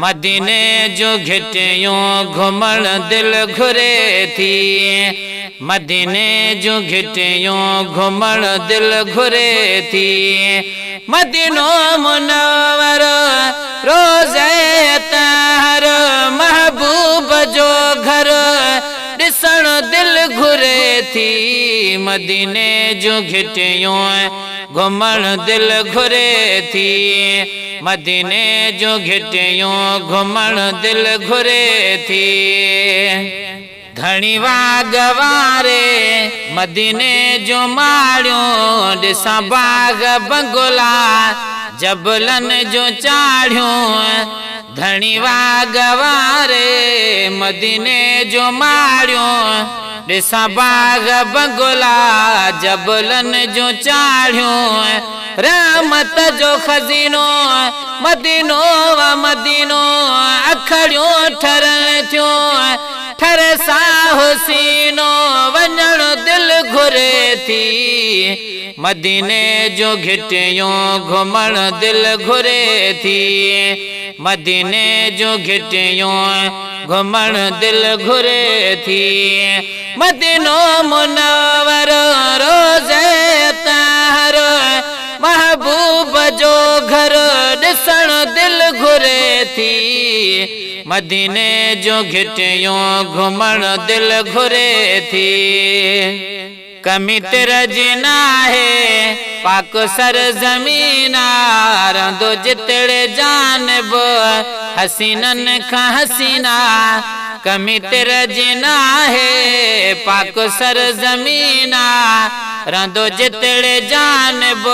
मदीने जो घिटियों घुमण दिल घुरे थी, मदीने जो घिटियों घुमण दिल घुरे थी। मदीनो मुनव्वर रोज़े अतहर महबूब जो घर ॾिसण दिल घुरे थी। मदीने जो घिटियों घुमण दिल घुरे थी, मदीने जो घिटियों घुमण दिल घुरे थी। धणी वागवारे मदीने जो माड़ियों ॾिसां बाग बंगला जबलन जो चाढ़ियों। धणी वागवारे मदीने जो माड़ियों ॾिसां बाग बंगला जबलन जो चाढ़ियों। रहमत जो खज़ीनो मदीनो व मदीनो अखड़ियों ठरण थियूं। ठर सां हुसीनो वञण दिल घुरे थी। मदीने जो घिटियों घुमण दिल घुरे थी, मदीने जो घिटियों घुमण दिल घुरे थी। मदीनो मुनव्वर रोज़े अतहर महबूब जो घर ॾिसण दिल घुरे थी। मदीने जो घिटियों घुमण दिल घुरे थी। कमी तिरजी नाहे पाक सर ज़मीना रहंदो जितड़े जानब हसीनन खां हसीना। कमी तिरजी नाहे पाक सर ज़मीना रहंदो जितड़े जानब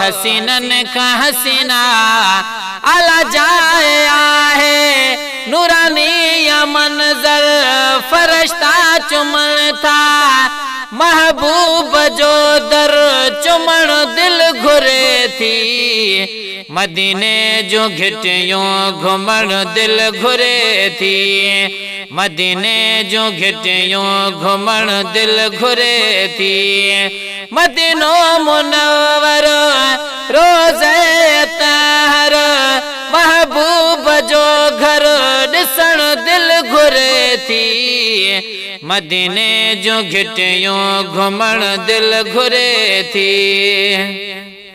हसीनन खां हसीना। आला जाए आहे नूरानी या मंज़र फरिश्ता चुमण था। महबूब जो दर चुमण दिल घुरे थी। मदीने जो घिटियों घुमण दिल घुरे थी, मदीने जो घिटियों घुमण दिल घुरे थी। मदीनो मुनव्वर रोज़े अतहर महबूब जो घर ॾिसण दिल घुरे थी। मदीने जो घिटियों घुमण दिल घुरे थी।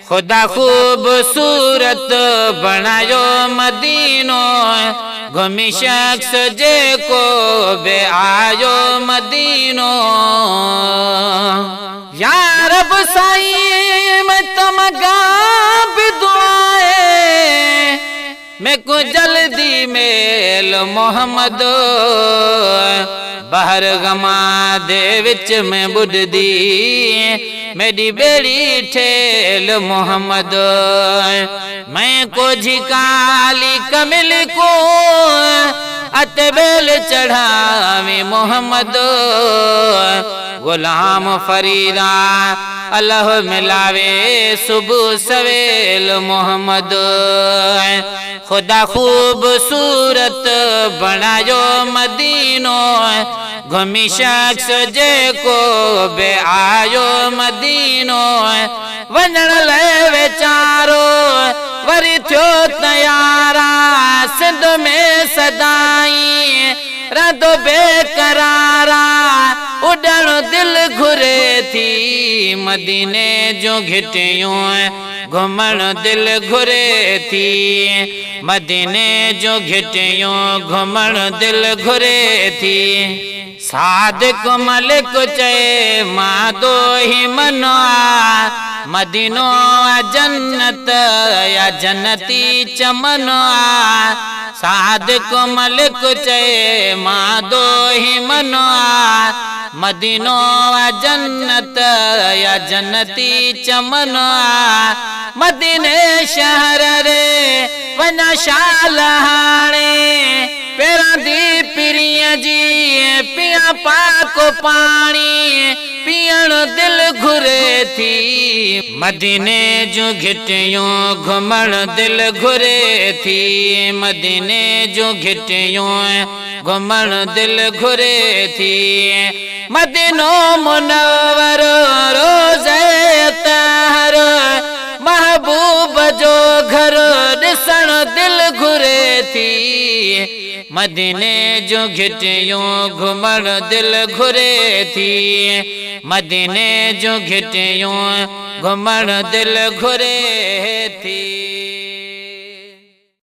खुदा खूबसूरत बणायो मदीनो घुमी शख्स जेको बे आयो मदीनो। या रब साईं मैं तमगा भी दुआए मैं को जल्दी मेल मोहम्मद। बहर गमा दे विच में बुढ़दी मेरी बेड़ी ठेल मोहम्मद। मैं को झिकाली कमिल को अतबेल चढ़ावे मोहम्मद। गुलाम फरीदा अल्लाह मिलावे सुबह सवेल मोहम्मद। खुदा खूबसूरत बणायो मदीनो घुमी शख्स जेको बे आयो मदीनो। वञण लाइ वेचारो वरी थियो तयारा सिंध में सदाई रहंदो बेकरारा उॾण दिल घुरे थी। मदीने जो घिटियों घुमण दिल घुरे थी, मदीने जो घिटियों घुमण दिल घुरे थी। सादिक मलिक चए मां दो ही मनो मदीनो जन्नत या जन्नती चमनो। सादिक मलिक चए मां दो ही मनो मदीनो जन्नत या जन्नती चमनो। मदीने शहर रे वञा शाल हाणे पेरां दी पिरीअ जी पिया पाक पाणी पियण दिल घुरे थी। मदीने जो घिटियों घुमण दिल घुरे थी, मदीने जो घिटियों घुमण दिल घुरे थी। मदीनो मुनव्वर रोज़े दिल घुरे थी, मदीने जो घिटियूं घुमण दिल घुरे थी, मदीने जो घिटियूं घुमण दिल घुरे थी।